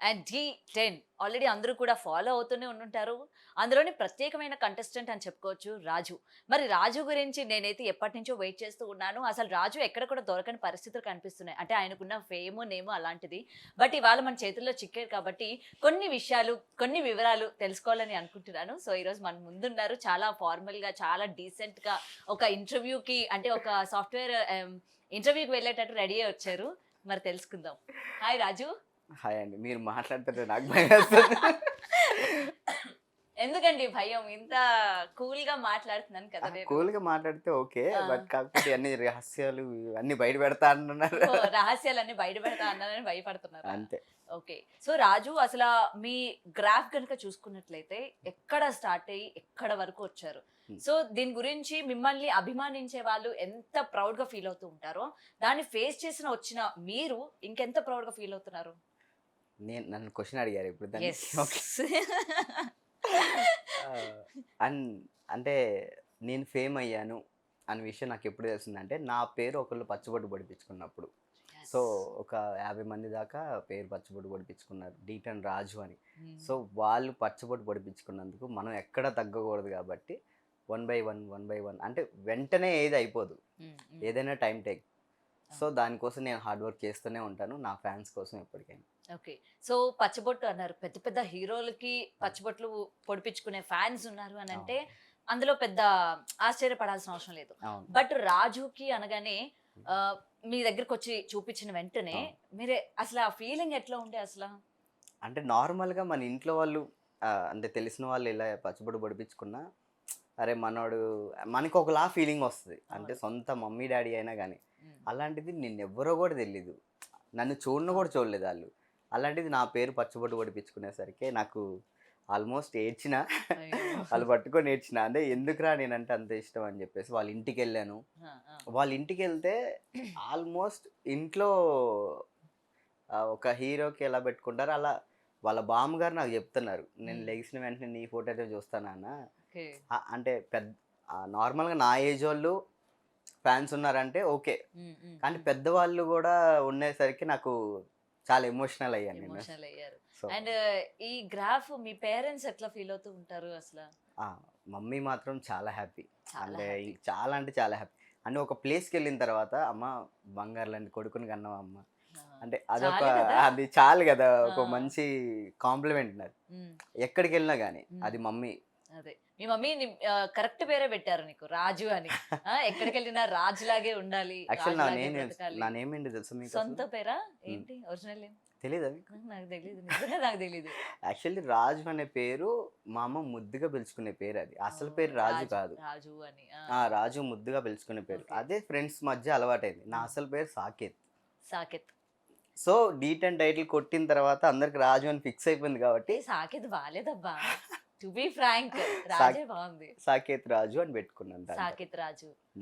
And D10 already అందరూ కూడా follow అవుతూనే ఉండుంటారు. అందులోని ప్రత్యేకమైన కంటెస్టెంట్ అని చెప్పుకోవచ్చు రాజు. మరి రాజు గురించి నేనైతే ఎప్పటినుంచో వెయిట్ చేస్తూ ఉన్నాను. అసలు రాజు ఎక్కడ కూడా దొరకని పరిస్థితులు కనిపిస్తున్నాయి. అంటే ఆయనకున్న ఫేము, నేము అలాంటిది. బట్ ఇవాళ మన చేతుల్లో చిక్కారు కాబట్టి కొన్ని విషయాలు, కొన్ని వివరాలు తెలుసుకోవాలని అనుకుంటున్నాను. సో ఈరోజు మన ముందున్నారు. చాలా ఫార్మల్‌గా, చాలా డీసెంట్‌గా ఒక ఇంటర్వ్యూకి అంటే ఒక సాఫ్ట్‌వేర్ ఇంటర్వ్యూకి వెళ్ళేటట్టు రెడీ అయ్యి వచ్చారు. మరి తెలుసుకుందాం. హాయ్ రాజు. హాయ్ అండి. మీరు మాట్లాడుతుంటే నాకు భయమేస్తుంది. ఎందుకండి భయం? ఇంత కూల్‌గా మాట్లాడుతున్నాను కదా నేను. కూల్‌గా మాట్లాడితే ఓకే. ఆ! బట్ కాకపోతే అన్ని రహస్యాలు అన్నీ బయట పెడతా అంటున్నారు. ఓహ్! రహస్యాలన్నీ బయట పెడతా అన్నానని భయపడుతున్నారా? అంతే. ఓకే. సో, రాజు అసలా మీ గ్రాఫ్ గనుక చూసుకున్నట్లయితే ఎక్కడ స్టార్ట్ అయ్యి ఎక్కడ వరకు వచ్చారు? హ్మ్. సో, దీని గురించి మిమ్మల్ని అభిమానించే వాళ్ళు ఎంత ప్రౌడ్‌గా ఫీల్ అవుతూ ఉంటారో, దాన్ని ఫేస్ చేసిన వచ్చిన మీరు ఇంకెంత ప్రౌడ్‌గా ఫీల్ అవుతున్నారు? నన్ను క్వెషన్ అడిగారు ఇప్పుడు దాన్ని. యెస్. ఓకే. ఆహ్, అన్ అంటే నేను ఫేమ్ అయ్యాను అనే విషయం నాకెప్పుడు తెలిసిందంటే, నా పేరు ఒకళ్ళు పచ్చబొట్టు పొడిపించుకున్నప్పుడు. So, yes. ఒక 50 మంది దాకా పేరు పచ్చబొట్టు పొడిపించుకున్నారు. డీటన్ రాజు అని. హ్మ్. సో, వాళ్ళు పచ్చబొట్టు పొడిపించుకున్నందుకు మనం ఎక్కడ తగ్గకూడదు కాబట్టి one by one, one by one అంటే వెంటనే ఏది అయిపోదు. హ్మ్. హ్మ్. ఏదైనా టైం టేక్. సో, అవును. దానికోసం నేను హార్డ్ వర్క్ చేస్తూనే ఉంటాను. నా ఫ్యాన్స్ కోసం ఎప్పటికైనా. ఓకే. సో, పచ్చబొట్టు అన్నారు. పెద్ద పెద్ద హీరోలకి పచ్చబొట్లు పొడిపించుకునే ఫ్యాన్స్ ఉన్నారు అనంటే, అవును. అందులో పెద్ద ఆశ్చర్యపడాల్సిన అవసరం లేదు. అవును. బట్ రాజుకి అనగానే ఆహ్, మీ దగ్గరకొచ్చి చూపించిన వెంటనే అవును. మీరే అసలు ఆ ఫీలింగ్ ఎట్లా ఉండే అసల? అంటే నార్మల్‌గా మన ఇంట్లో వాళ్ళు అంటే తెలిసిన వాళ్ళు ఇలా పచ్చబొట్టు పొడిపించుకున్నా, అరే మనోడు మనకొకలా ఫీలింగ్ వస్తది. అంటే అవును. సొంత మమ్మీ, డ్యాడీ అయినా గాని. హ్మ్. అలాంటిది నిన్నెవ్వరో గూడా తెలీదు. నన్ను చూడను అవును. గూడా చూడలేదు ఆళ్ళు. అలాంటిది నా పేరు పచ్చబొట్టు పొడిపించుకునేసరికి నాకు ఆల్మోస్ట్ ఏడ్చిన. అయ్యో! ఆళ్ళు పట్టుకొని ఏడ్చిన. అంటే ఎందుకురా నేనంటే అంత ఇష్టం అని జెప్పేసి వాళ్ళ ఇంటికెళ్ళాను. ఆ! ఆ! వాళ్ళ ఇంటికెళ్తే ఆల్మోస్ట్ ఇంట్లో ఒక హీరోకి ఎలా పెట్టుకుంటారో అలా వాళ్ళ బామ్మగారు నాకు చెప్తున్నారు. నేను హ్మ్. లెగిసిన వెంటనే నీ ఫోటో అయితే చూస్తా నాన్న. ఓకే. అంటే నార్మల్‌గా నా ఏజోళ్ళు ఫ్యాన్స్ ఉన్నారంటే ఓకే. హ్మ్. హ్మ్. కానీ హ్మ్. పెద్దవాళ్ళు గూడా ఉండేసరికి నాకు చాలా ఎమోషనల్ అయ్యాను నేను. ఎమోషనల్ అయ్యారు. సో, అండ్ ఈ గ్రాఫ్ మీ పేరెంట్స్ ఎట్లా ఫీల్ అవుతూ ఉంటారు అసల? ఆ! మమ్మీ మాత్రం చాలా హ్యాపీ. చాలా అంటే హ్యాపీ. చాలా అంటే చాలా హ్యాపీ. అంటే ఒక ప్లేస్‌కెళ్ళిన తర్వాత అమ్మ బంగారు లాంటి కొడుకుని కన్నావమ్మ. ఆ! అంటే అదొక చాలు గదా! అది చాలు గదా! ఆ! ఒక మంచి కాంప్లిమెంట్ నాది. హ్మ్. ఎక్కడికెళ్ళినా గాని హ్మ్. అది మమ్మీ. అదే. మీ మమ్మీ కరెక్ట్ పేరే పెట్టారు నీకు. రాజు అని. ఆ! ఎక్కడికెళ్ళినా రాజులాగే ఉండాలి. యాక్చువల్లీ రాజులాగే బ్రతకాలి. నా నేమ్ ఏంటో తెలుసా మీకసలు? సొంత పేరా? హ్మ్. ఏంటి ఒరిజినల్ నేమ్? తెలీదా మీకు? నాకు తెలీదు. నిజంగా నాకు తెలీదు. యాక్చువల్లీ రాజు అనే పేరు మా అమ్మ ముద్దుగా పిలుచుకునే పేరది. అసలు ఓహ్! పేరు రాజు రాజు. కాదు. రాజు అని. ఆ! ఆ! రాజు ముద్దుగా పిలుచుకునే పేరు. ఓకే. అదే ఫ్రెండ్స్ మధ్య అలవాటైంది. నా హ్మ్. అసలు పేరు సాకేత్. సాకేత్. సో, డీ10 టైటిల్ కొట్టిన తర్వాత అందరికి రాజు అని ఫిక్స్ అయిపోయింది కాబట్టి సాకేత్ బాలేదబ్బా! టు బీ ఫ్రాంక్ సాక్ రాజే బావుంది. సాకేత్ రాజు అని పెట్టుకున్నాను దాని తర్వాత. సాకేత్ రాజు.